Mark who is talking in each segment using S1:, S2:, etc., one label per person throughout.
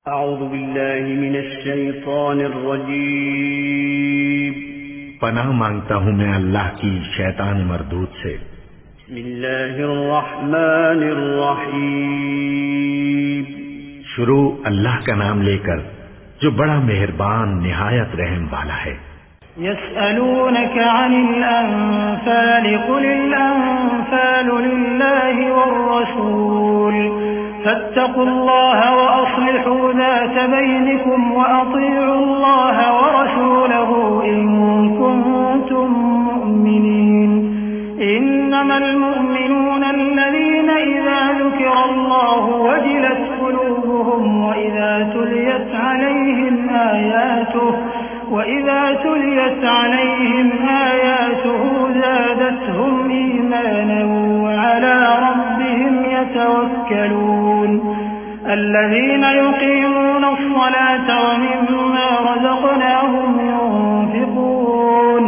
S1: अऊज़ु बिल्लाहि मिनश शैतानिर रजीम।
S2: पनाह मांगता हूँ मैं अल्लाह की शैतान मरदूद से।
S1: बिस्मिल्लाहिर रहमानिर रहीम।
S2: शुरू अल्लाह का नाम लेकर जो बड़ा मेहरबान निहायत रहम वाला है।
S3: यस्अलूनका अनिल अनफाल कुलिल अनफालु लिल्लाहि वर्रसूल फत्तकुल्लाह व अस्लिहू ज़ात बैनिकुम व अतीउल्लाह व रसूलहू इन कुंतुम मुअमिनीन। इन्नमल मुअमिनूना अल्लज़ीना इज़ा ज़ुकिरल्लाहु वजिलत क़ुलूबुहुम व इज़ा तुलियत अलैहिम आयातुहु ज़ादतहुम ईमाना व अला रब्बिहिम यतवक्कलून। अल्लज़ीना युक़ीमूना अस्सलाता व मिम्मा रज़क़नाहुम युनफ़िक़ून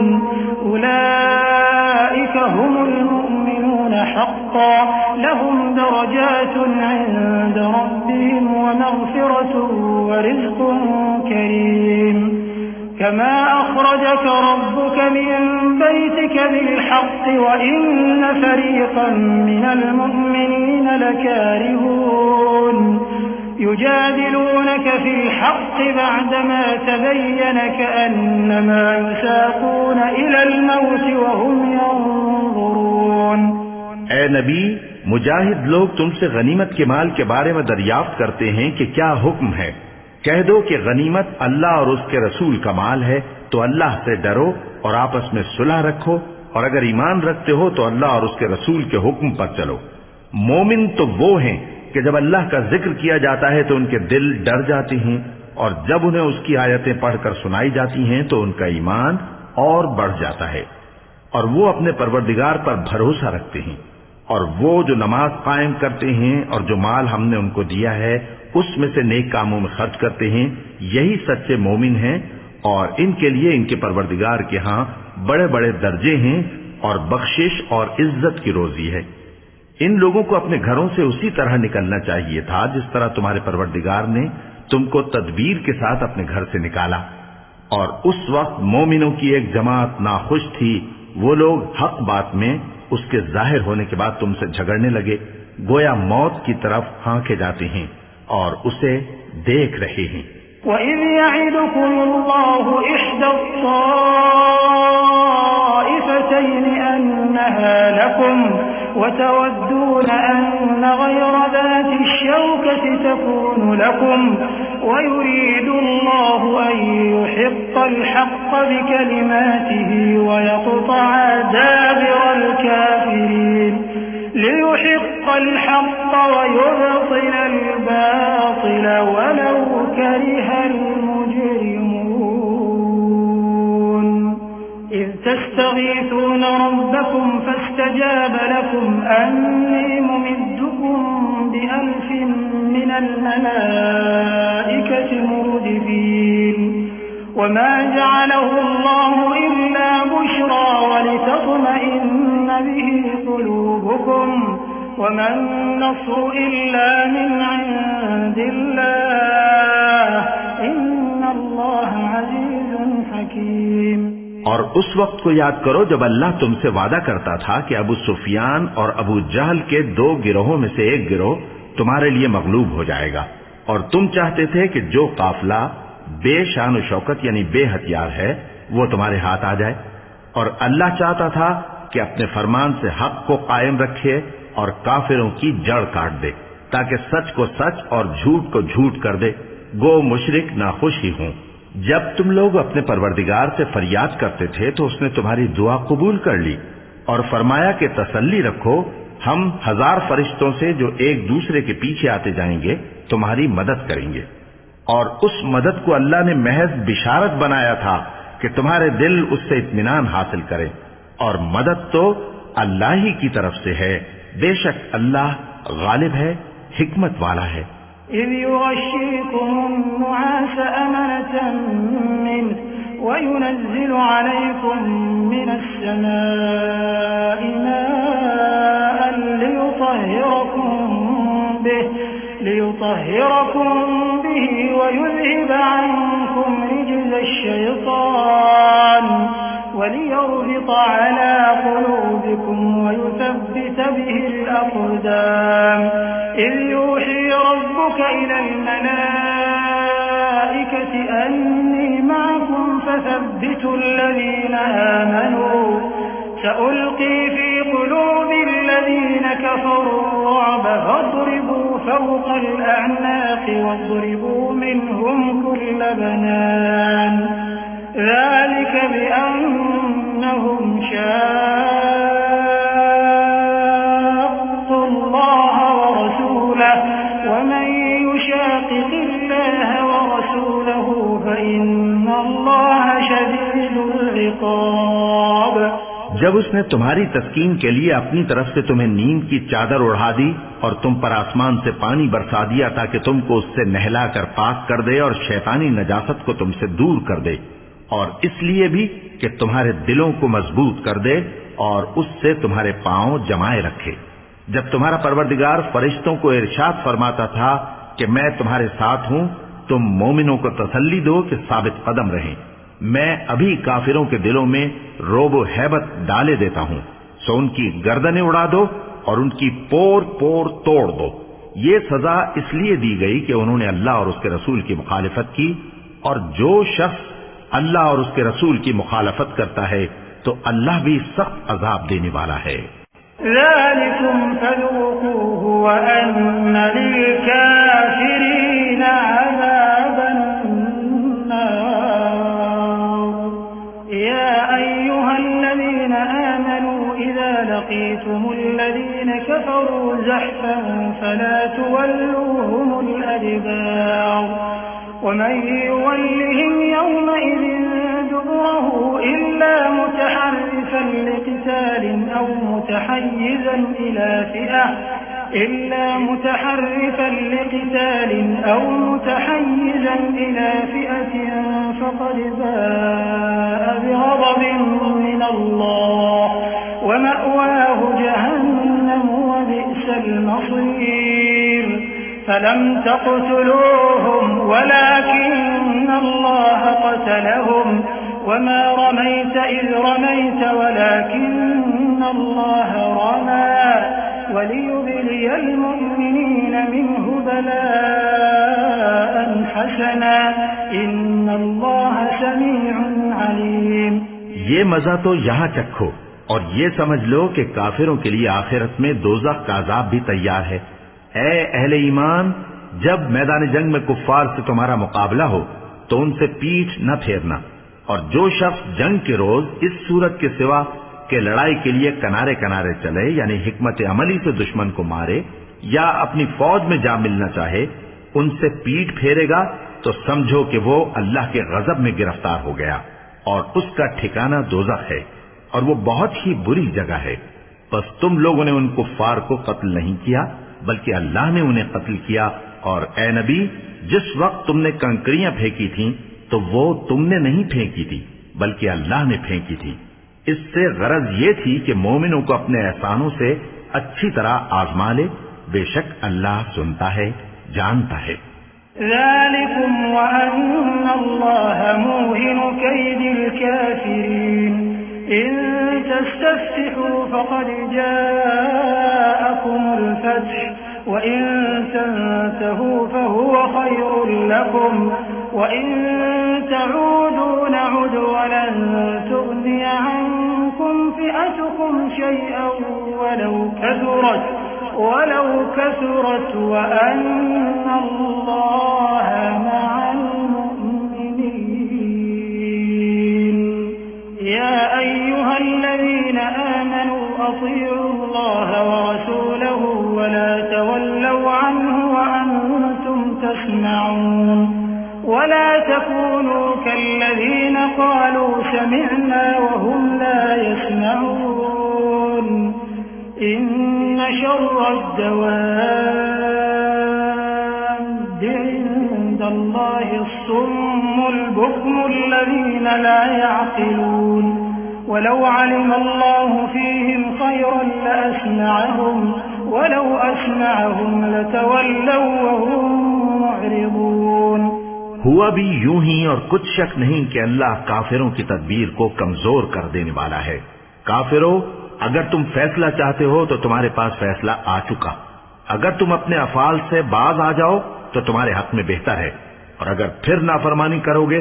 S3: उलाइका हुमुल मुअमिनूना हक़्क़न लहुम दरजातुन इंद रब्बिहिम व मग़फ़िरतुन व रिज़्क़ुन करीम। कमा अख़रजक रब्बुक मिन बैतिक बिल्हक़्क़ि व इन्न फ़रीक़न मिनल मुअमिनीना लकारिहून। युजादिलूनक फ़िल हक़्क़ि बअदमा तबय्यन कअन्नमा युसाक़ून इलल मौति व हुम यंज़ुरून।
S2: ए नबी, मुजाहिद लोग तुमसे गनीमत के माल के बारे में दरियाफ्त करते हैं कि क्या हुक्म है। कह दो कि गनीमत अल्लाह और उसके रसूल का माल है, तो अल्लाह से डरो और आपस में सुलह रखो, और अगर ईमान रखते हो तो अल्लाह और उसके रसूल के हुक्म पर चलो। मोमिन तो वो हैं कि जब अल्लाह का जिक्र किया जाता है तो उनके दिल डर जाते हैं, और जब उन्हें उसकी आयतें पढ़कर सुनाई जाती हैं तो उनका ईमान और बढ़ जाता है, और वो अपने परवरदिगार पर भरोसा रखते हैं, और वो जो नमाज कायम करते हैं और जो माल हमने उनको दिया है उसमें से नेक कामों में खर्च करते हैं, यही सच्चे मोमिन हैं, और इनके लिए इनके परवरदिगार के यहाँ बड़े बड़े दर्जे हैं और बख्शिश और इज्जत की रोजी है। इन लोगों को अपने घरों से उसी तरह निकलना चाहिए था जिस तरह तुम्हारे परवरदिगार ने तुमको तदबीर के साथ अपने घर से निकाला। और उस वक्त मोमिनों की एक जमात नाखुश थी, वो लोग हक बात में उसके जाहिर होने के बाद तुमसे झगड़ने लगे, गोया मौत की तरफ हाँके जाते हैं और उसे देख रहे हैं।
S3: वइज़ यइदुकुमुल्लाहु इह्दा त्ताइफ़तैनि अन्नहा लकुम व तवद्दून अन्न गयरा ज़ाति शौकति तकूनु लकुम व युरीदुल्लाहु अन युहिक़्क़ल हक़्क़ बिकलिमातिही व यक़्तअ दाबिरल काफ़िरीन लियुहिक़्क़ल हक़्क़ व युब्तिलल बातिल वलौ करिहल मुजरिमून। इज़ तस्तगीथून रब्बकुम फस्तजाब लकुम अन्नी मुमिद्दुकुम बिअल्फिन मिनल मलाइकति मुर्दिफीन। वमा जअलहु अल्लाहु इल्ला बुश्रा वलितत्मइन्न बिही क़ुलूबुकुम वमन नस्रु इल्ला मिन इंदिल्लाह इन्नल्लाह अज़ीज़ुन हकीम।
S2: और उस वक्त को याद करो जब अल्लाह तुमसे वादा करता था कि अबू सुफियान और अबू जहल के दो गिरोहों में से एक गिरोह तुम्हारे लिए मगलूब हो जाएगा, और तुम चाहते थे कि जो काफिला बेशान शौकत यानी बेहथियार है वो तुम्हारे हाथ आ जाए, और अल्लाह चाहता था कि अपने फरमान से हक को कायम रखे और काफिरों की जड़ काट दे, ताकि सच को सच और झूठ को झूठ कर दे, गो मुशरिक नाखुश ही हों। जब तुम लोग अपने परवरदिगार से फरियाद करते थे तो उसने तुम्हारी दुआ कबूल कर ली और फरमाया कि तसल्ली रखो, हम 1000 फरिश्तों से जो एक दूसरे के पीछे आते जाएंगे तुम्हारी मदद करेंगे। और उस मदद को अल्लाह ने महज बिशारत बनाया था कि तुम्हारे दिल उससे इत्मीनान हासिल करें, और मदद तो अल्लाह ही की तरफ से है, बेशक अल्लाह गालिब है, हिकमत वाला है।
S3: इज़ युग़श्शिकुमुन्नुआस अमनतन मिन्हु व युनज़्ज़िलु अलैकुम मिनस्समाइ माअन लियुत्तहिरकुम बिही व ويذهب عنكم رجز الشيطان وليربط على قلوبكم ويثبت به الأقدام إذ يوحي ربك إلى الملائكة أني معكم فثبتوا الذين آمنوا سألقي في قلوب الذين كفروا الرعب فاضربوا فوق الأعناق واضربوا منهم كل بنان ذلك بأنهم شاقوا الله ورسوله ومن يشاقق الله ورسوله فإن الله شديد العقاب।
S2: जब उसने तुम्हारी तस्कीन के लिए अपनी तरफ से तुम्हें नींद की चादर उड़ा दी और तुम पर आसमान से पानी बरसा दिया ताकि तुमको उससे नहलाकर पाक कर दे और शैतानी नजासत को तुमसे दूर कर दे, और इसलिए भी कि तुम्हारे दिलों को मजबूत कर दे और उससे तुम्हारे पांव जमाए रखे। जब तुम्हारा परवरदिगार फरिश्तों को इरशाद फरमाता था कि मैं तुम्हारे साथ हूं, तुम मोमिनों को तसल्ली दो कि साबित कदम रहें। मैं अभी काफिरों के दिलों में रोबो हैबत डाले देता हूं, सो उनकी गर्दनें उड़ा दो और उनकी पोर पोर तोड़ दो। ये सजा इसलिए दी गई कि उन्होंने अल्लाह और उसके रसूल की मुखालिफत की, और जो शख्स अल्लाह और उसके रसूल की मुखालफत करता है तो अल्लाह भी सख्त अजाब देने वाला है।
S3: ज़ालिकुम फज़ूक़ूहु व अन्न लिल-काफ़िरीन अज़ाबन नार। या अय्युहल्लज़ीन आमनू इज़ा लक़ीतुमुल्लज़ीन कफ़रू ज़हफ़न फ़ला तुवल्लूहुमुल अदबार ومن يولهم يومئذ دبره إلا متحرفا لقتال أو متحيزا إلى فئة فقد باء بغضب من الله ومأواه جهنم وبئس المصير فلم تقتلوهم ولكن الله قتلهم وما رميت إذ رميت ولكن الله رمى وليبلي المؤمنين منه بلاء حسنا إن الله سميع عليم।
S2: ये मजा तो यहाँ चखो और ये समझ लो कि काफिरों के लिए आखिरत में दोज़ख का अज़ाब भी तैयार है। ऐ अहले ईमान, जब मैदान जंग में कुफ्फार से तुम्हारा मुकाबला हो तो उनसे पीठ न फेरना, और जो शख्स जंग के रोज इस सूरत के सिवा के लड़ाई के लिए किनारे किनारे चले, यानी हिकमत अमली से दुश्मन को मारे या अपनी फौज में जा मिलना चाहे, उनसे पीठ फेरेगा तो समझो कि वो अल्लाह के गजब में गिरफ्तार हो गया और उसका ठिकाना दोज़ख है और वो बहुत ही बुरी जगह है। बस तुम लोगों ने उन कुफ्फार को कत्ल नहीं किया बल्कि अल्लाह ने उन्हें कत्ल किया, और ए नबी, जिस वक्त तुमने कंकरियां फेंकी थीं तो वो तुमने नहीं फेंकी थी बल्कि अल्लाह ने फेंकी थी। इससे गरज ये थी कि मोमिनों को अपने एहसानों से अच्छी तरह आजमा ले, बेशक अल्लाह सुनता है, जानता है।
S3: ذلكم وأن الله موهن كيد الكافرين إن تستفتحوا فقد جاءكم الفتح وإن تنتهوا فهو خير لكم وإن تعودوا نعد ولن تغني عنكم فئتكم شيئا ولو كثرت وأن الله مع المؤمنين يا أيها الذين آمنوا أطيعوا الله ورسوله ولا تولوا عنه وأنتم تسمعون ولا تكونوا كالذين قالوا سمعنا وهم لا يسمعون إن شر الدواب عند الله الصم البكم الذين لا يعقلون ولو علم الله فيهم خيرا لأسمعهم ولو أسمعهم لتولوا وهم معرضون
S2: हुआ भी यूं ही, और कुछ शक नहीं कि अल्लाह काफिरों की तदबीर को कमजोर कर देने वाला है। काफिरों, अगर तुम फैसला चाहते हो तो तुम्हारे पास फैसला आ चुका। अगर तुम अपने अफाल से बाज आ जाओ तो तुम्हारे हक में बेहतर है, और अगर फिर नाफरमानी करोगे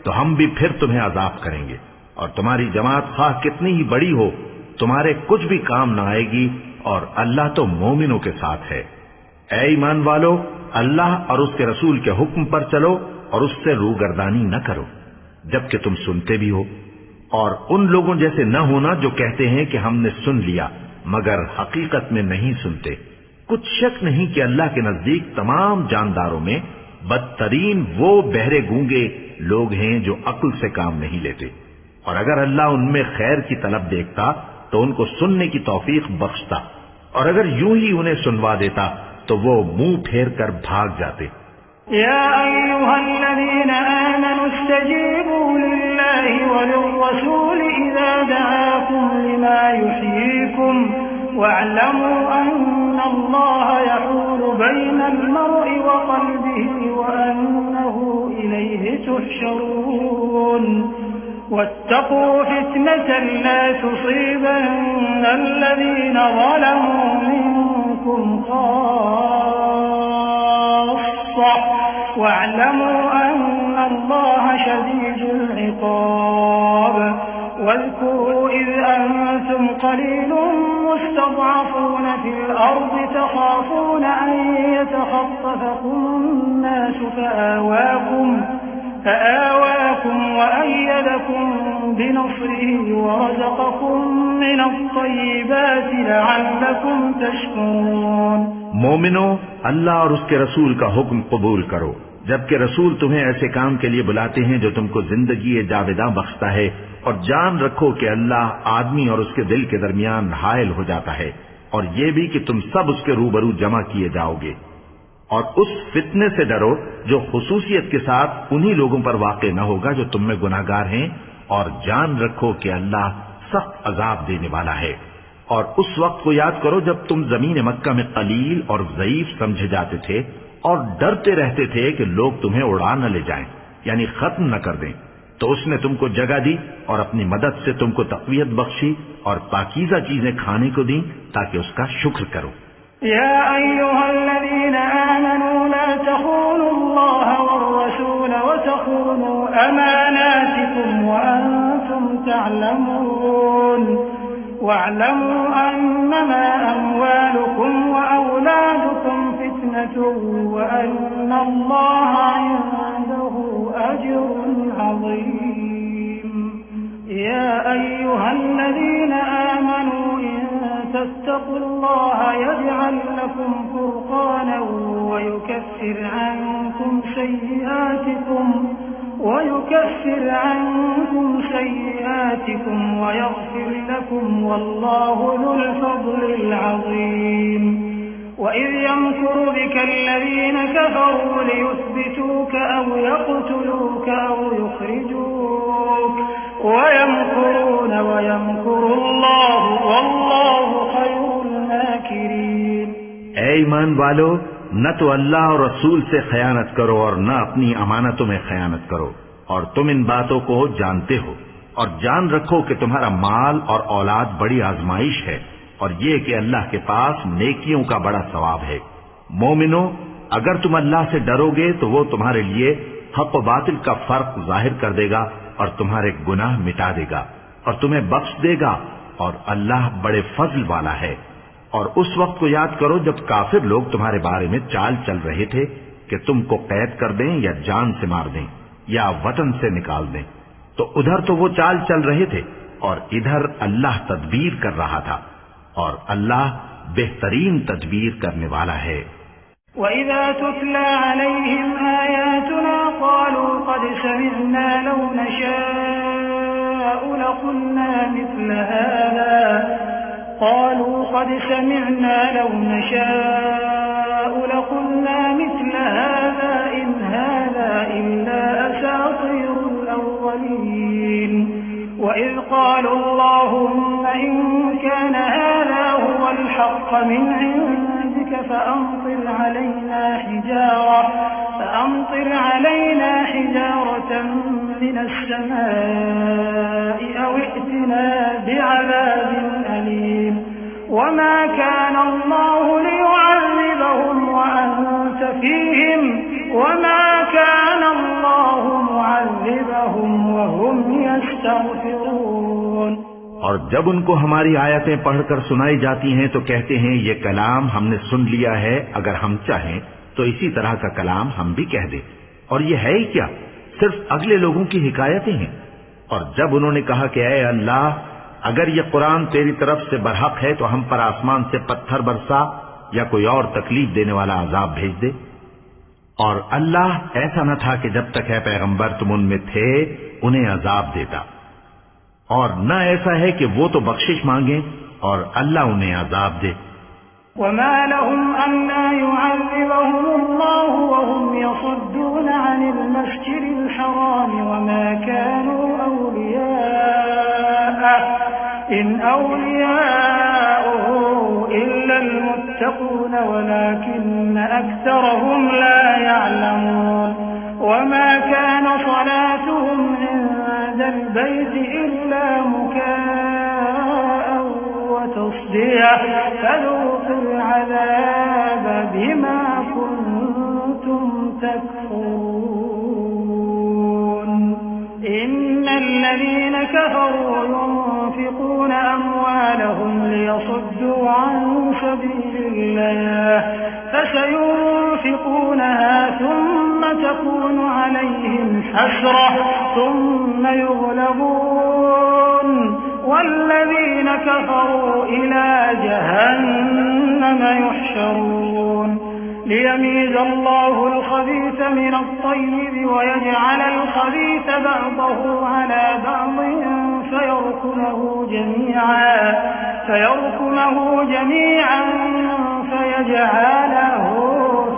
S2: तो हम भी फिर तुम्हें अजाब करेंगे, और तुम्हारी जमात खाह कितनी ही बड़ी हो तुम्हारे कुछ भी काम न आएगी, और अल्लाह तो मोमिनों के साथ है। ऐ ईमान वालो, अल्लाह और उसके रसूल के हुक्म पर चलो और उससे रूगर्दानी न करो जबकि तुम सुनते भी हो, और उन लोगों जैसे न होना जो कहते हैं कि हमने सुन लिया मगर हकीकत में नहीं सुनते। कुछ शक नहीं कि अल्लाह के नजदीक तमाम जानदारों में बदतरीन वो बहरे गूंगे लोग हैं जो अक्ल से काम नहीं लेते, और अगर अल्लाह उनमें खैर की तलब देखता तो उनको सुनने की तौफीक बख्शता, और अगर यूं ही उन्हें सुनवा देता तो वो मुंह फेर कर भाग जाते।
S3: या अय्युहल्लज़ीना आमनू इस्तजीबू लिल्लाहि वलिर्रसूल इज़ा दआकुम लिमा युहयीकुम वअलमू अन्नल्लाह यहूलु बैनल मर्इ व क़ल्बिही व अन्नहु इलैहि तुहशरून वत्तक़ू फित्नतन ला तुसीबन्न अल्लज़ीना ज़लमू मिनकुम खास्सा वअलमू अन्नल्लाह शदीदुल इक़ाब वाज़कुरू इज़ अंतुम क़लीलुन मुस्तज़अफ़ून फ़िल अर्ज़ि तख़ाफ़ून अन यतख़त्तफ़कुमुन्नास فآواكم وأيدكم بنصره ورزقكم من الطيبات لعلكم تشكرون।
S2: मोमिनो, अल्लाह और उसके रसूल का हुक्म कबूल करो जबकि रसूल तुम्हें ऐसे काम के लिए बुलाते हैं जो तुमको जिंदगी जावेदा बख्शता है, और जान रखो कि अल्लाह आदमी और उसके दिल के दरमियान हायल हो जाता है, और ये भी कि तुम सब उसके रूबरू जमा किए जाओगे। और उस फितने से डरो जो खुसूसियत के साथ उन्हीं लोगों पर वाक़े न होगा जो तुम में गुनाहगार हैं, और जान रखो कि अल्लाह सख्त अजाब देने वाला है। और उस वक्त को याद करो जब तुम जमीन मक्का में कलील और ज़ईफ समझे जाते थे और डरते रहते थे कि लोग तुम्हें उड़ा न ले जाएं, यानी खत्म न कर दें, तो उसने तुमको जगह दी और अपनी मदद से तुमको तक़वियत बख्शी और पाकीज़ा चीजें खाने को दी ताकि उसका शुक्र करो।
S3: या अय्युहल्लज़ीना आमनू ला तख़ूनुल्लाह वर्रसूल वतख़ूनू अमानातिकुम व अंतुम तअलमून वअलमू अन्नमा अम्वालुकुम व औलादुकुम फित्नतुन व अन्नल्लाह इंदहु अज्रुन अज़ीम। या अय्युहल्लज़ीना आमनू तत्तक़ुल्लाह यजअल लकुम फुरक़ानन वयुकफ्फिर अन्कुम सय्यिआतिकुम वयग़फिर लकुम वल्लाहु ज़ुल फ़ज़्लिल अज़ीम। वइज़ यमकुरु बिका الذين كفروا ليثبتوك أو يقتلوك أو يخرجوك ويمكرون ويمكر الله والله خير الماكرين।
S2: ऐ ईमान वालो, न तो अल्लाह और रसूल से खयानत करो और न अपनी अमानतों में खयानत करो, और तुम इन बातों को जानते हो, और जान रखो कि तुम्हारा माल और औलाद बड़ी आजमाइश है, और ये कि अल्लाह के पास नेकियों का बड़ा सवाब है। मोमिनो, अगर तुम अल्लाह से डरोगे तो वो तुम्हारे लिए हक व बातिल का फर्क जाहिर कर देगा और तुम्हारे गुनाह मिटा देगा और तुम्हें बख्श देगा, और अल्लाह बड़े फजल वाला है। और उस वक्त को याद करो जब काफिर लोग तुम्हारे बारे में चाल चल रहे थे कि तुमको कैद कर दें या जान से मार दें या वतन से निकाल दें, तो उधर तो वो चाल चल रहे थे और इधर अल्लाह तदबीर कर रहा था, और अल्लाह बेहतरीन तदबीर करने वाला है।
S3: वइज़ा तुतला अलैहिम आयातुना क़ालू क़द समिअना लौ नशाअु लक़ुल्ना मिस्ल हाज़ा क़ालू क़द समिअना लौ नशाअु लक़ुल्ना मिस्ल हाज़ा इन हाज़ा इल्ला असातीरुल अव्वलीन। वइज़ क़ालू अल्लाहुम्म इन कान हाज़ा हुवल हक़्क़ मिन فأمطر علينا من السماء أو ائتنا بعذاب أليم وما كان الله ليعذبهم وأنت فيهم وما كان الله معذبهم وهم يستغفرون।
S2: और जब उनको हमारी आयतें पढ़कर सुनाई जाती हैं तो कहते हैं ये कलाम हमने सुन लिया है, अगर हम चाहें तो इसी तरह का कलाम हम भी कह दें। और ये है ही क्या, सिर्फ अगले लोगों की हिकायतें हैं। और जब उन्होंने कहा कि ऐ अल्लाह, अगर ये कुरान तेरी तरफ से बरहक है तो हम पर आसमान से पत्थर बरसा या कोई और तकलीफ देने वाला अजाब भेज दे। और अल्लाह ऐसा न था कि जब तक है पैगंबर तुम उनमें थे उन्हें अजाब देता, और न ऐसा है कि वो तो बख्शिश मांगे और अल्लाह उन्हें अजाब दे।
S3: वमा लहुम अन्ना युअज़्ज़िबहुमुल्लाहु वहुम यसुद्दून अनिल मस्जिदिल हराम वमा कानू औलियाअह इन औलियाउहु इल्लल मुत्तक़ून वलाकिन्न अक्सरहुम ला यअलमून। वमा कान सलातुहुम इंदल बैति इल्ला मुकाअन वतस्दियह फज़ूक़ुल अज़ाब बिमा कुन्तुम तकफुरून। इन्नल्लज़ीन कफ़रू युनफ़िक़ून अम्वालहुम लियसुद्दू अन सबीलिल्लाह फसयुनफ़िक़ूनहा ثم تكون عليهم حسرة ثم يغلبون والذين كفروا إلى جهنم يحشرون ليميز الله الخبيث من الطيب ويجعل الخبيث بعضه على بعض فيركمه جميعا فيجعله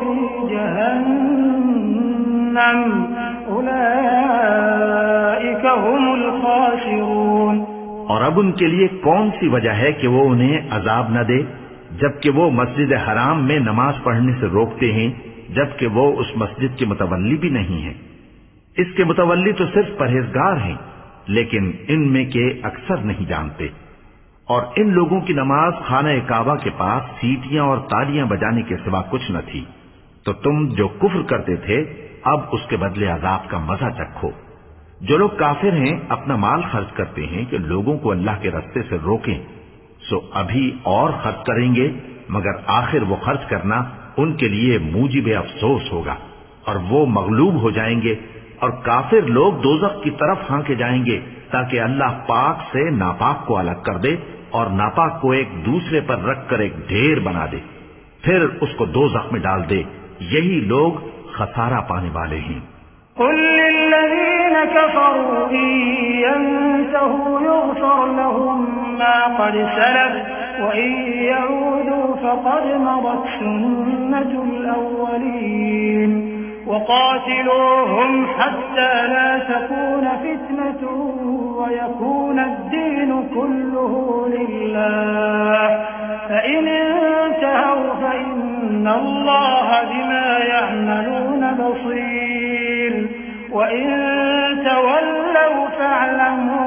S3: في جهنم أولئك هم الخاسرون।
S2: और अब उनके लिए कौन सी वजह है कि वो उन्हें अजाब न दे, जबकि वो मस्जिद हराम में नमाज पढ़ने से रोकते हैं, जबकि वो उस मस्जिद के मुतवल्ली भी नहीं है। इसके मुतवल्ली तो सिर्फ परहेजगार हैं, लेकिन इनमें के अक्सर नहीं जानते। और इन लोगों की नमाज खाना काबा के पास सीटियां और तालियां बजाने के सिवा कुछ न थी। तो तुम जो कुफ्र करते थे अब उसके बदले अजाब का मजा चखो। जो लोग काफिर हैं अपना माल खर्च करते हैं कि लोगों को अल्लाह के रास्ते से रोकें, सो अभी और खर्च करेंगे, मगर आखिर वो खर्च करना उनके लिए मूजिब अफसोस होगा और वो मगलूब हो जाएंगे। और काफिर लोग दोज़ख की तरफ हांके जाएंगे ताकि अल्लाह पाक से नापाक को अलग कर दे और नापाक को एक दूसरे पर रखकर एक ढेर बना दे, फिर उसको दोज़ख में डाल दे। यही लोग खसारा पाने वाले हैं।
S3: कुल लिल्लज़ीन कफ़रू इन यंतहू युग़फ़र लहुम मा क़द सलफ़ व इन यऊदू फ़क़द मदत सुन्नतुल अव्वलीन वक़ातिलूहुम हत्ता ला तकून फ़ित्नतुन वयकून अद्दीनु कुल्लुहु लिल्लाह फ़इन इंतहव फ़इन्नल्लाह बिमा यअमलून बसीर वइन तवल्लव फ़अलमू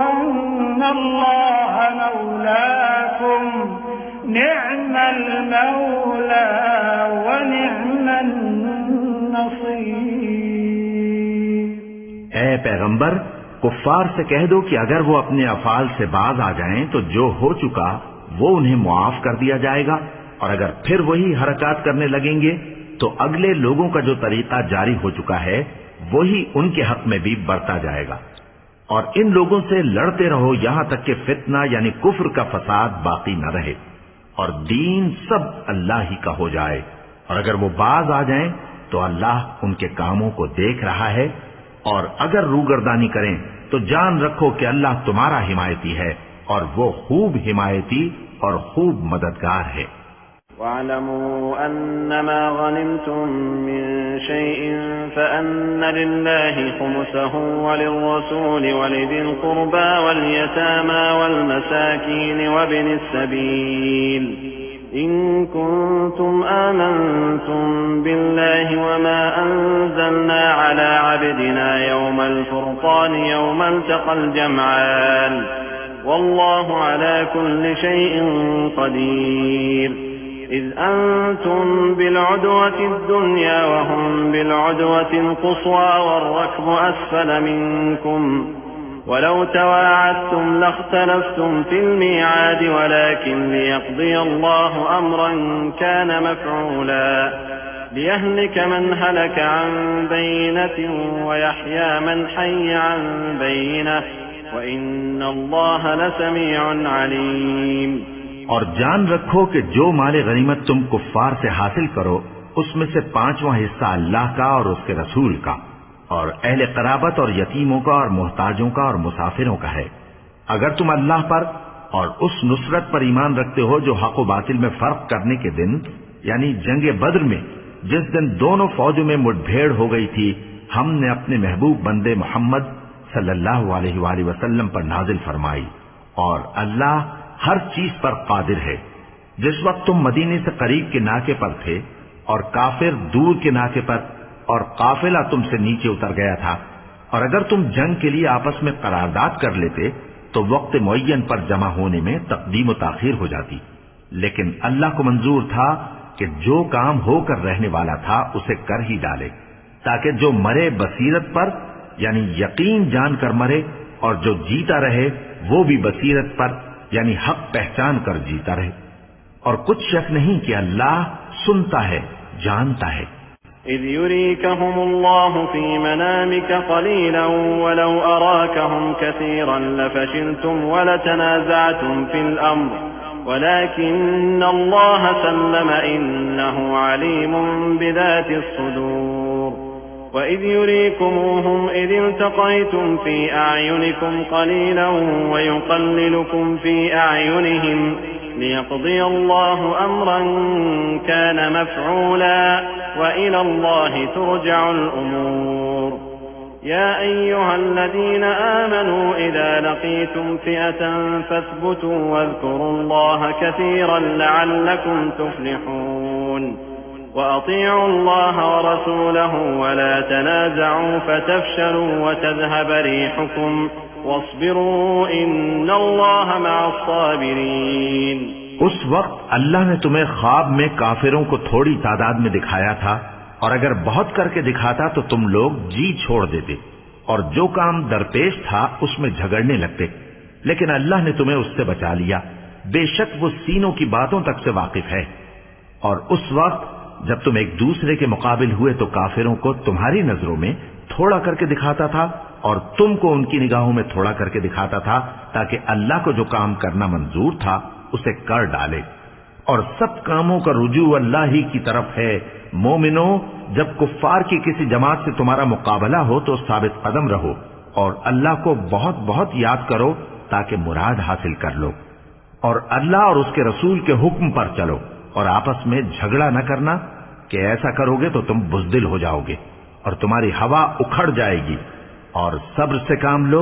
S3: अन्नल्लाह मौलाकुम निअमल मौला व निअमन नसीर।
S2: ऐ पैगंबर, कुफ्फार से कह दो कि अगर वो अपने अफाल से बाज आ जाएं तो जो हो चुका वो उन्हें मुआफ कर दिया जाएगा, और अगर फिर वही हरकत करने लगेंगे तो अगले लोगों का जो तरीका जारी हो चुका है वही उनके हक में भी बरता जाएगा। और इन लोगों से लड़ते रहो यहां तक कि फितना यानी कुफ्र का फसाद बाकी न रहे और दीन सब अल्लाह ही का हो जाए। और अगर वो बाज आ जाएं तो अल्लाह उनके कामों को देख रहा है, और अगर रूगर्दानी करें तो जान रखो कि अल्लाह तुम्हारा हिमायती है और वो खूब हिमायती और खूब मददगार है।
S4: वअलमू अन्नमा गनिमतुम मिन शैइन फअन्न लिल्लाहि खुमुसहु वलिर्रसूलि वलिदिल कुर्बा वल यतामा वल मसाकीन वब्निस सबील इन कुंतुम आमंतुम बिल्लाहि वमा अंज़लना अला अब्दिना यौमल फुरक़ान यौमल तक़ल जमआन वल्लाहु अला कुल्लि शैइन क़दीर इज़ अंतुम बिलउदवति दुन्या वहुम बिलउदवति क़ुस्वा वर्रक्बु अस्फल मिनकुम वलौ तवाअदतुम लख्तलफ्तुम फिल मिआद वलाकिन लियक़्दिय अल्लाहु अम्रन कान मफ़ऊला लियहलिक मन हलक अन बय्यिनतिन वयहया मन हय्य अन बय्यिनह वइन्नल्लाह लसमीउन अलीम।
S2: और जान रखो कि जो माले गनीमत तुम कुफ्फार से हासिल करो उसमें से 5वां हिस्सा अल्लाह का और उसके रसूल का और अहले क़राबत और यतीमों का और मोहताजों का और मुसाफिरों का है। अगर तुम अल्लाह पर और उस नुसरत पर ईमान रखते हो जो हक व बातिल में फर्क करने के दिन यानी जंगे बद्र में जिस दिन दोनों फौजों में मुठभेड़ हो गई थी, हमने अपने महबूब बंदे मोहम्मद सल्लल्लाहु अलैहि वसल्लम पर नाजिल फरमाई और अल्लाह हर चीज पर कादिर है। जिस वक्त तुम मदीने से करीब के नाके पर थे और काफिर दूर के नाके पर और काफिला तुमसे नीचे उतर गया था, और अगर तुम जंग के लिए आपस में करारदाद कर लेते तो वक्त मुअय्यन पर जमा होने में तकदीम व ताखीर हो जाती, लेकिन अल्लाह को मंजूर था कि जो काम होकर रहने वाला था उसे कर ही डाले, ताकि जो मरे बसीरत पर यानी यकीन जानकर मरे और जो जीता रहे वो भी बसीरत पर यानी हक पहचान कर जीता रहे। और कुछ शक नहीं कि अल्लाह सुनता है, जानता है।
S4: इज़ युरीकहुमुल्लाहु फी मनामिका क़लीलन वलौ अराकहुम कसीरन लफशिलतुम वलतनाज़अतुम फिल अम्र वलाकिन्नल्लाह सल्लम इन्नहु अलीमुन बिज़ातिस सुदूर। वइज़ युरीकुमूहुम इज़ इल्तक़यतुम फी अअयुनिकुम क़लीलन वयुक़ल्लिलुकुम फी अअयुनिहिम लियक़्दिय अल्लाहु अम्रन कान मफ़ऊला वइलल्लाहि तुरजअुल उमूर। या अय्युहल्लज़ीना आमनू इज़ा लक़ीतुम फ़िअतन फ़ाथ्बुतू वज़्कुरुल्लाह कसीरन लअल्लकुम तुफ़्लिहून। वअतीअू अल्लाह वरसूलहु वला तनाज़अू फ़तफ़शलू वतज़हब रिहुकुम वस्बिरू इन्नल्लाह मअस्साबिरीन।
S2: उस वक्त अल्लाह ने तुम्हें ख्वाब में काफिरों को थोड़ी तादाद में दिखाया था, और अगर बहुत करके दिखाता तो तुम लोग जी छोड़ देते और जो काम दरपेश था उसमें झगड़ने लगते, लेकिन अल्लाह ने तुम्हें उससे बचा लिया। बेशक वो सीनों की बातों तक से वाकिफ है। और उस वक्त जब तुम एक दूसरे के मुकाबिल हुए तो काफिरों को तुम्हारी नजरों में थोड़ा करके दिखाता था और तुमको उनकी निगाहों में थोड़ा करके दिखाता था, ताकि अल्लाह को जो काम करना मंजूर था उसे कर डाले। और सब कामों का रुजू अल्लाह ही की तरफ है। मोमिनो, जब कुफ्फार की किसी जमात से तुम्हारा मुकाबला हो तो साबित कदम रहो और अल्लाह को बहुत बहुत याद करो ताकि मुराद हासिल कर लो। और अल्लाह और उसके रसूल के हुक्म पर चलो और आपस में झगड़ा न करना, कि ऐसा करोगे तो तुम बुज़दिल हो जाओगे और तुम्हारी हवा उखड़ जाएगी। और सब्र से काम लो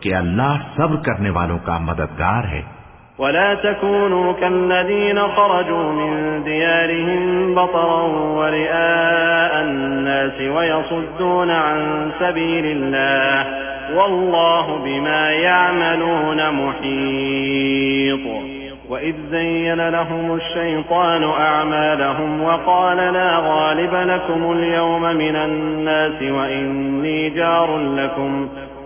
S2: कि अल्लाह सब्र करने वालों का मददगार है।
S4: वला तकूनू कल्लज़ीना खरजू मिन दियारिहिम बतरन व रिआअ अन्नास व यसुद्दून अन सबीलिल्लाह वल्लाहु बिमा यअमलून मुहीत। वइज़ ज़य्यन लहुमुश शैतानु अअमालहुम व क़ाल ला गालिब लकुमुल यौम मिनन नास व इन्नी जारुन लकुम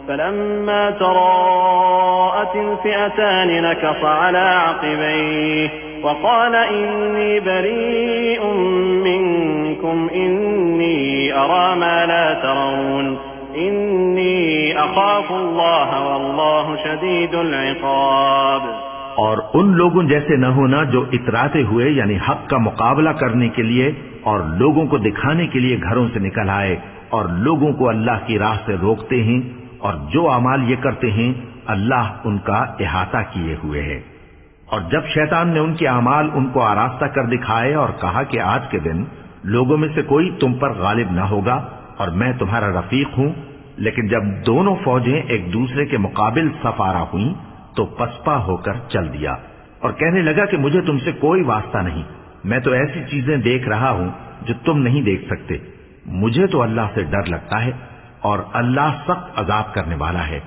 S4: फलम्मा तराअतिल फ़िअतान नकस अला अक़बैहि व क़ाल इन्नी बरीउम मिनकुम इन्नी अरा मा ला तरौन इन्नी अख़ाफ़ुल्लाह वल्लाहु शदीदुल इक़ाब।
S2: और उन लोगों जैसे न होना जो इतराते हुए यानी हक का मुकाबला करने के लिए और लोगों को दिखाने के लिए घरों से निकल आए और लोगों को अल्लाह की राह से रोकते हैं, और जो अमाल ये करते हैं अल्लाह उनका इहाता किए हुए है। और जब शैतान ने उनके अमाल उनको आरास्ता कर दिखाए और कहा कि आज के दिन लोगों में से कोई तुम पर गालिब न होगा और मैं तुम्हारा रफीक हूं, लेकिन जब दोनों फौजें एक दूसरे के मुकाबिल सफारा हुई तो पसपा होकर चल दिया। और कहने लगा कि मुझे तुमसे कोई वास्ता नहीं, मैं तो ऐसी चीजें देख रहा हूं जो तुम नहीं देख सकते। मुझे तो अल्लाह से डर लगता है और अल्लाह सख्त अजाब करने वाला है।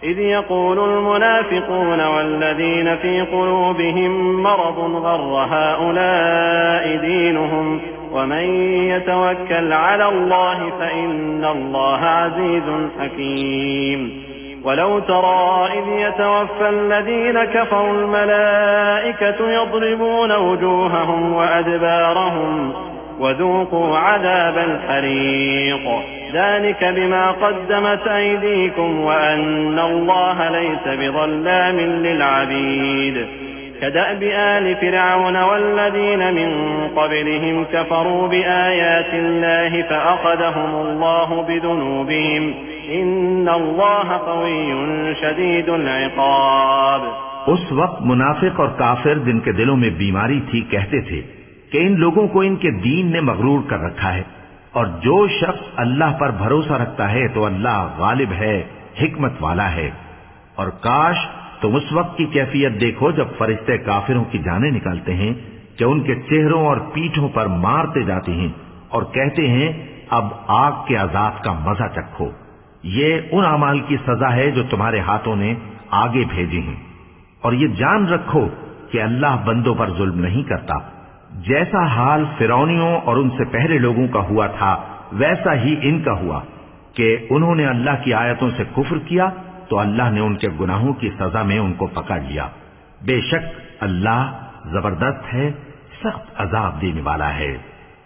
S4: إذ يقول المنافقون والذين في قلوبهم مرض غر هؤلاء دينهم ومن يتوكل على الله فإن الله عزيز حكيم ولو ترى إذ يتوفى الذين كفروا الملائكة يضربون وجوههم وأدبارهم وذوقوا عذاب الحريق ذلك بما قدمت أيديكم وأن الله ليس بظلام للعبيد كدأب آل فرعون والذين من قبلهم كفروا بآيات الله فأخذهم الله بذنوبهم إن الله قوي شديد العقاب।
S2: उस वक्त मुनाफिक और काफिर जिनके दिलों में बीमारी थी कहते थे कि इन लोगों को इनके दीन ने मगरूर कर रखा है, और जो शख्स अल्लाह पर भरोसा रखता है तो अल्लाह गालिब है, हिकमत वाला है। और काश तुम उस वक्त की कैफियत देखो जब फरिश्ते काफिरों की जानें निकालते हैं कि उनके चेहरों और पीठों पर मारते जाते हैं और कहते हैं अब आग के अजाब का मजा चखो। ये उन अमाल की सजा है जो तुम्हारे हाथों ने आगे भेजे हैं। और ये जान रखो कि अल्लाह बंदों पर जुल्म नहीं करता। जैसा हाल फिरौनियों और उनसे पहले लोगों का हुआ था वैसा ही इनका हुआ कि उन्होंने अल्लाह की आयतों से कुफ्र किया तो अल्लाह ने उनके गुनाहों की सजा में उनको पकड़ लिया। बेशक अल्लाह जबरदस्त है, सख्त अजाब देने वाला है।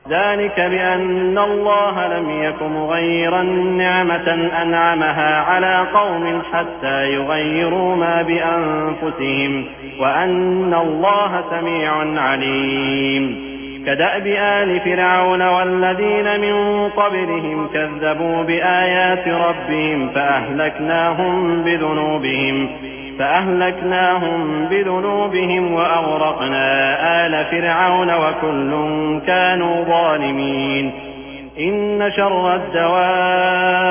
S4: ذلك بأن الله لم يكن مغيرا نعمة أنعمها على قوم حتى يغيروا ما بأنفسهم وأن الله سميع عليم كدأب آل فرعون والذين من قبلهم كذبوا بآيات ربهم فأهلكناهم بذنوبهم وأغرقنا آل فرعون وكل كانوا ظالمين إن شر الدواب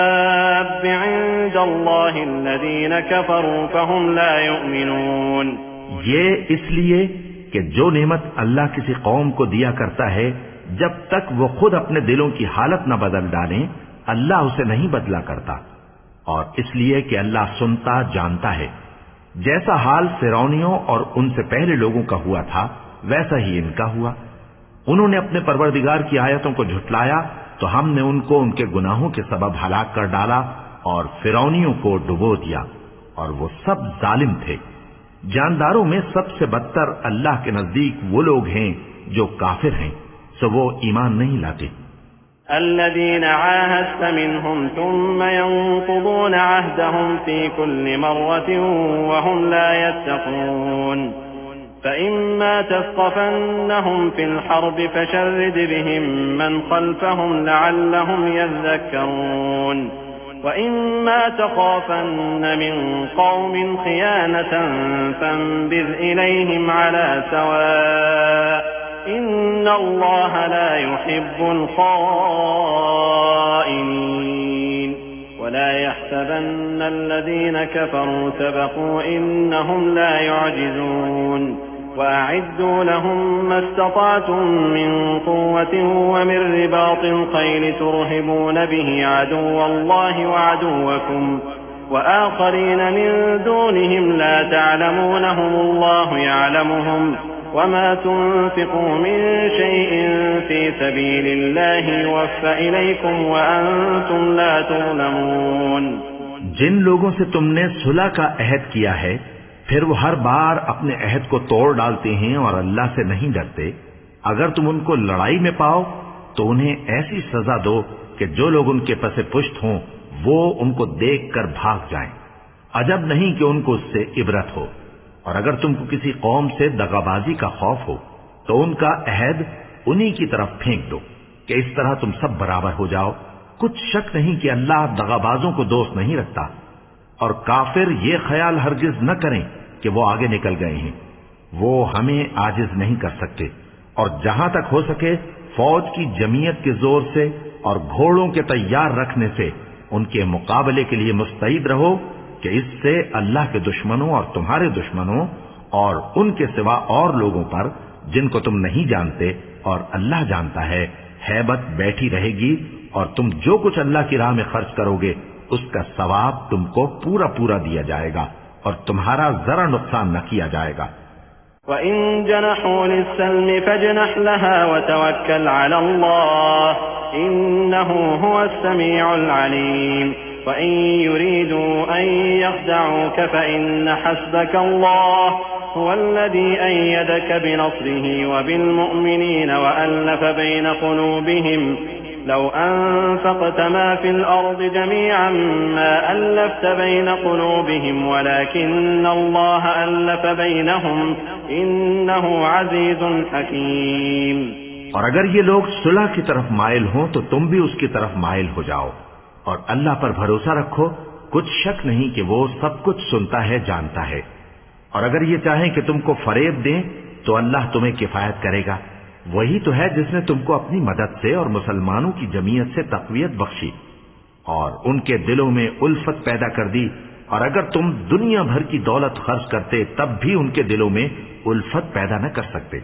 S4: عند الله الذين كفروا فهم لا يؤمنون।
S2: ये इसलिए कि जो नेमत अल्लाह किसी कौम को दिया करता है जब तक वो खुद अपने दिलों की हालत न बदल डालें अल्लाह उसे नहीं बदला करता, और इसलिए कि अल्लाह सुनता जानता है। जैसा हाल फिरौनियों और उनसे पहले लोगों का हुआ था वैसा ही इनका हुआ। उन्होंने अपने परवरदिगार की आयतों को झुटलाया तो हमने उनको उनके गुनाहों के सबब हलाक कर डाला और फिरौनियों को डुबो दिया, और वो सब जालिम थे। जानदारों में सबसे बदतर अल्लाह के नजदीक वो लोग हैं जो काफिर हैं, सो वो ईमान नहीं लाते।
S4: الذين عاهدت منهم ثم ينقضون عهدهم في كل مرة وهم لا يتقون فإما تثقفنهم في الحرب فشرد بهم من خلفهم لعلهم يذكرون وإما تخافن من قوم خيانة فانبذ إليهم على سواء إن الله لا يحب الخائنين ولا يحسبن الذين كفروا سبقوا إنهم لا يعجزون وأعدوا لهم ما استطعتم من قوة ومن رباط الخيل ترهبون به عدو الله وعدوكم وآخرين من دونهم لا تعلمونهم الله يعلمهم وما تنفقوا من شيء في سبيل الله يوفى إليكم وأنتم لا تظلمون।
S2: जिन लोगों से तुमने सुलह का अहद किया है फिर वो हर बार अपने अहद को तोड़ डालते हैं और अल्लाह से नहीं डरते, अगर तुम उनको लड़ाई में पाओ तो उन्हें ऐसी सजा दो कि जो लोग उनके पसे पुष्ट हों वो उनको देखकर भाग जाएं। अजब नहीं कि उनको उससे इबरत हो। और अगर तुमको किसी कौम से दगाबाजी का खौफ हो तो उनका अहद उन्हीं की तरफ फेंक दो कि इस तरह तुम सब बराबर हो जाओ। कुछ शक नहीं कि अल्लाह दगाबाजों को दोस्त नहीं रखता। और काफिर ये ख्याल हरगिज न करें कि वो आगे निकल गए हैं, वो हमें आजिज नहीं कर सकते। और जहां तक हो सके फौज की जमीयत के जोर से और घोड़ों के तैयार रखने से उनके मुकाबले के लिए मुस्तैद रहो कि इससे अल्लाह के दुश्मनों और तुम्हारे दुश्मनों और उनके सिवा और लोगों पर जिनको तुम नहीं जानते और अल्लाह जानता है, हैबत बैठी रहेगी और तुम जो कुछ अल्लाह की राह में खर्च करोगे उसका सवाब तुमको पूरा पूरा दिया जाएगा और तुम्हारा जरा नुकसान न किया जाएगा।
S4: वइन जनहू लिस्सल्मि फजनह लहा वतवक्कल अला अल्लाह इन्नहू हुवस समीउल अलीम वइन युरीदू अन यख्दऊक फइन्न हस्बक अल्लाह हुवल्लज़ी अय्यदक बिनस्रिही वबिलमुअ्मिनीन वअल्लफ़ बैन क़ुलूबिहिम लौ अनफ़क़त मा फ़िल अर्ज़ि जमीअन मा अल्लफ़्त बैन क़ुलूबिहिम वलाकिन्न अल्लाह अल्लफ़ बैनहुम इन्नहु अज़ीज़ुन हकीम।
S2: और अगर ये लोग सुलह की तरफ माइल हों तो तुम भी उसकी तरफ माइल हो जाओ और अल्लाह पर भरोसा रखो, कुछ शक नहीं कि वो सब कुछ सुनता है, जानता है। और अगर ये चाहें कि तुमको फरेब दें तो अल्लाह तुम्हें किफायत करेगा। वही तो है जिसने तुमको अपनी मदद से और मुसलमानों की जमीयत से तक़वियत बख्शी और उनके दिलों में उल्फत पैदा कर दी। और अगर तुम दुनिया भर की दौलत खर्च करते तब भी उनके दिलों में उल्फत पैदा न कर सकते,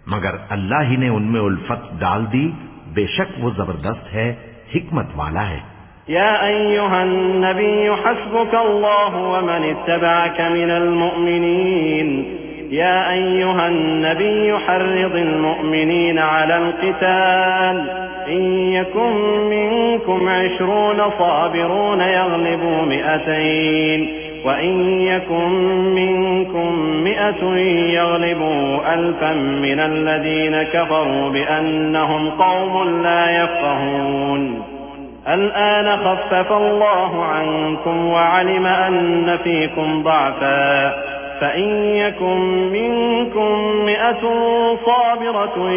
S2: मगर अल्लाह ही ने उनमें उल्फत डाल दी। बेशक वो जबरदस्त है, हिकमत वाला है।
S4: या अय्युहन नबी हस्बुक अल्लाहु व मन इत्तबअक मिनल मुअमिनीन या अय्युहन नबी हर्रिदिल मुअमिनीन अलल क़िताल इन यकुम मिनकुम 20 साबिरून यग़लिबू 200 व इन यकुम मिनकुम 100 यग़लिबू 1000 मिनल लज़ीन कफ़रू बिअन्नहुम क़ौमुन ला यफ़क़हून الآن خفف الله عنكم وعلم أن فيكم ضعفا فإن يكن منكم 100 صابرة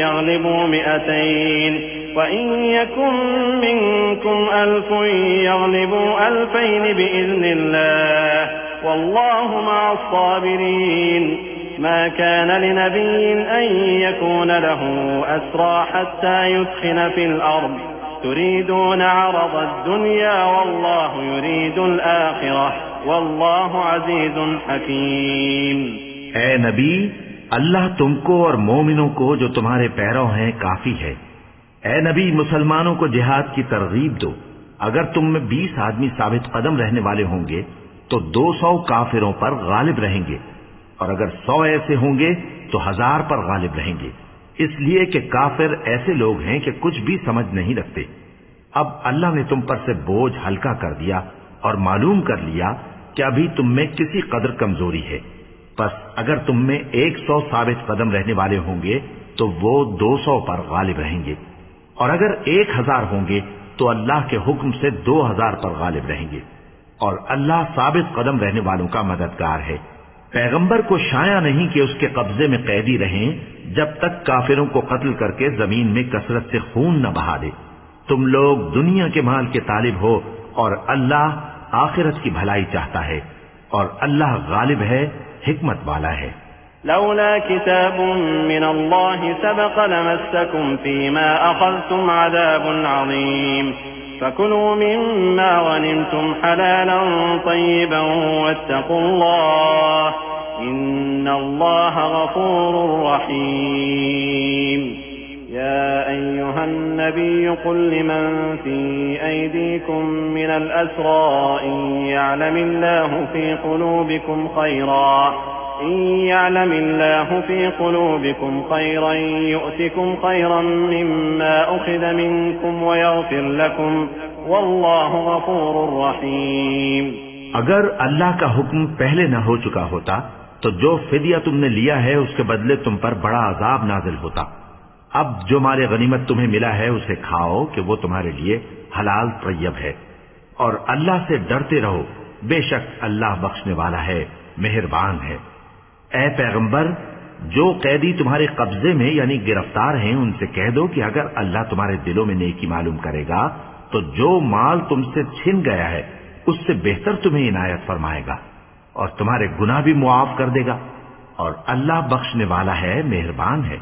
S4: يغلبوا 200 وإن يكن منكم 1000 يغلبوا 2000 بإذن الله والله مع الصابرين ما كان لنبي أن يكون له أسرى حتى يثخن في الأرض تريدون عرض الدنيا والله يريد الآخرة والله عزيز حكيم।
S2: ऐ नबी, अल्लाह तुमको और मोमिनों को जो तुम्हारे पैरों हैं काफी है। ऐ नबी, मुसलमानों को जिहाद की तरगीब दो। अगर तुम में 20 आदमी साबित कदम रहने वाले होंगे तो 200 काफिरों पर गालिब रहेंगे और अगर 100 ऐसे होंगे तो 1000 पर गालिब रहेंगे, इसलिए कि काफिर ऐसे लोग हैं कि कुछ भी समझ नहीं रखते। अब अल्लाह ने तुम पर से बोझ हल्का कर दिया और मालूम कर लिया कि अभी तुम में किसी कदर कमजोरी है। बस अगर तुम में 100 साबित कदम रहने वाले होंगे तो वो 200 पर गालिब रहेंगे और अगर 1000 होंगे तो अल्लाह के हुक्म से 2000 पर गालिब रहेंगे और अल्लाह साबित कदम रहने वालों का मददगार है। पैगंबर को शाया नहीं कि उसके कब्जे में कैदी रहें जब तक काफिरों को कत्ल करके जमीन में कसरत से खून न बहा दे। तुम लोग दुनिया के माल के तालिब हो और अल्लाह आखिरत की भलाई चाहता है और अल्लाह गालिब है, हिकमत वाला है।
S4: लौला किताबुन मिनल्लाहि सबक़ लमस्सकुम फीमा अख़ज़्तुम अज़ाबुन अज़ीम फकुलू मिम्मा गनिमतुम हलालन तय्यिबन वत्तक़ुल्लाह इन्नल्लाह गफ़ूरुर रहीम। या अय्युहन नबी कुल लिमन फी अयदीकुम मिनल अस्रा इन यअलमिल्लाहु फी क़ुलूबिकुम खैरन यु'तिकुम खैरन मिम्मा उख़िज़ मिनकुम वयग़फ़िर लकुम वल्लाहु गफ़ूरुर रहीम।
S2: अगर अल्लाह का हुक्म पहले न हो चुका होता तो जो फिदिया तुमने लिया है उसके बदले तुम पर बड़ा अजाब नाजिल होता। अब जो माल गनीमत तुम्हें मिला है उसे खाओ कि वो तुम्हारे लिए हलाल तय्यब है और अल्लाह से डरते रहो, बेशक अल्लाह बख्शने वाला है, मेहरबान है। ऐ पैगंबर, जो कैदी तुम्हारे कब्जे में यानी गिरफ्तार हैं उनसे कह दो कि अगर अल्लाह तुम्हारे दिलों में नेकी मालूम करेगा तो जो माल तुमसे छिन गया है उससे बेहतर तुम्हें इनायत फरमाएगा और तुम्हारे गुनाह भी मुआफ कर देगा और अल्लाह बख्शने वाला है, मेहरबान है।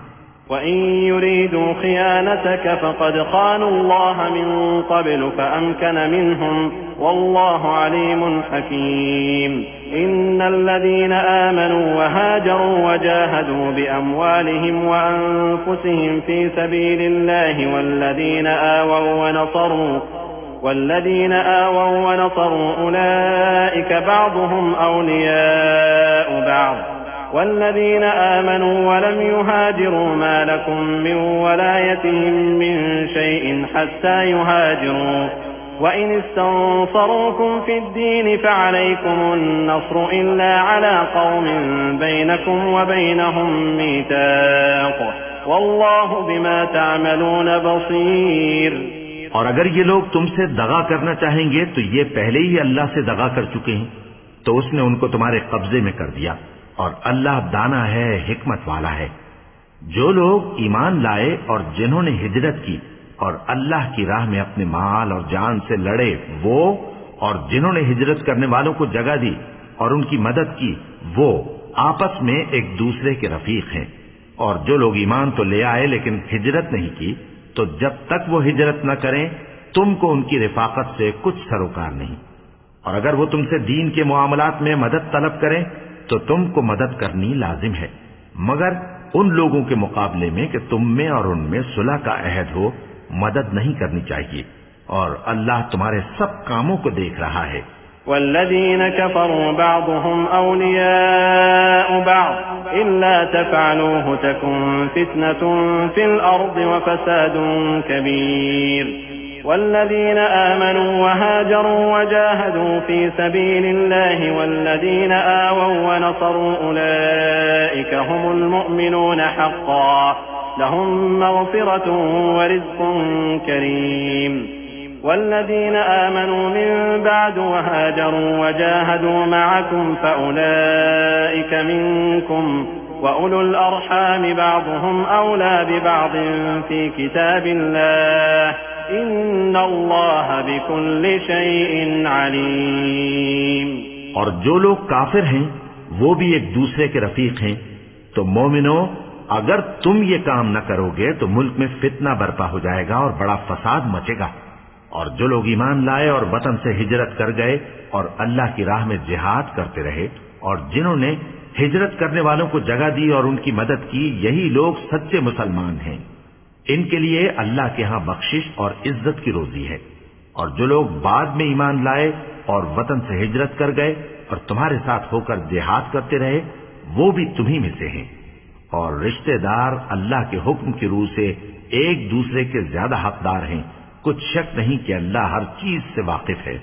S4: वइन युरीदू खियानतक फक़द ख़ानुल्लाह मिन क़ब्ल फ़अमकन मिनहुम वल्लाहु अलीमुन हकीम। इन्नल्लज़ीना आमनू वहाजरू वजाहदू बिअमवालिहिम वअन्फुसिहिम फी सबीलिल्लाहि والذين آووا ونصروا أولئك بعضهم أولياء بعض والذين آمنوا ولم يهاجروا ما لكم من ولايتهم من شيء حتى يهاجروا وإن استنصروكم في الدين فعليكم النصر إلا على قوم بينكم وبينهم ميثاق والله بما تعملون بصير।
S2: और अगर ये लोग तुमसे दगा करना चाहेंगे तो ये पहले ही अल्लाह से दगा कर चुके हैं, तो उसने उनको तुम्हारे कब्जे में कर दिया। और अल्लाह दाना है, हिकमत वाला है। जो लोग ईमान लाए और जिन्होंने हिजरत की और अल्लाह की राह में अपने माल और जान से लड़े, वो और जिन्होंने हिजरत करने वालों को जगह दी और उनकी मदद की, वो आपस में एक दूसरे के रफीक हैं। और जो लोग ईमान तो ले आए लेकिन हिजरत नहीं की, तो जब तक वो हिजरत न करें तुमको उनकी रिफाकत से कुछ सरोकार नहीं। और अगर वो तुमसे दीन के मुआमलात में मदद तलब करें तो तुमको मदद करनी लाजिम है, मगर उन लोगों के मुकाबले में कि तुम में और उनमें सुलह का अहद हो, मदद नहीं करनी चाहिए। और अल्लाह तुम्हारे सब कामों को देख रहा है।
S4: वल्लज़ीन कफ़रू बअज़ुहुम औलियाउ बअज़ इल्ला तफ़अलूहु तकुन फ़ित्नतुन फ़िल अर्ज़ि व फ़सादुन कबीर। वल्लज़ीन आमनू वहाजरू वजाहदू फ़ी सबीलिल्लाहि वल्लज़ीन आवौ वनसरू उलाइका हुमुल मुअमिनून हक़्क़न लहुम मग़फ़िरतुन व रिज़्क़ुन करीम। والذين آمنوا من بعد وهاجروا وجاهدوا معكم فأولئك منكم وأولو الأرحام بعضهم أولى ببعض في كتاب الله إن الله بكل شيء عليم।
S2: और जो लोग काफिर हैं वो भी एक दूसरे के रफीक हैं। तो मोमिनो, अगर तुम ये काम न करोगे तो मुल्क में फितना बर्पा हो जाएगा और बड़ा फसाद मचेगा। और जो लोग ईमान लाए और वतन से हिजरत कर गए और अल्लाह की राह में जिहाद करते रहे और जिन्होंने हिजरत करने वालों को जगह दी और उनकी मदद की, यही लोग सच्चे मुसलमान हैं। इनके लिए अल्लाह के यहां बख्शिश और इज्जत की रोजी है। और जो लोग बाद में ईमान लाए और वतन से हिजरत कर गए और तुम्हारे साथ होकर जिहाद करते रहे, वो भी तुम्ही में से हैं। और रिश्तेदार अल्लाह के हुक्म की रूह से एक दूसरे के ज्यादा हकदार हैं। कुछ शक नहीं कि अल्लाह हर चीज से वाकिफ है।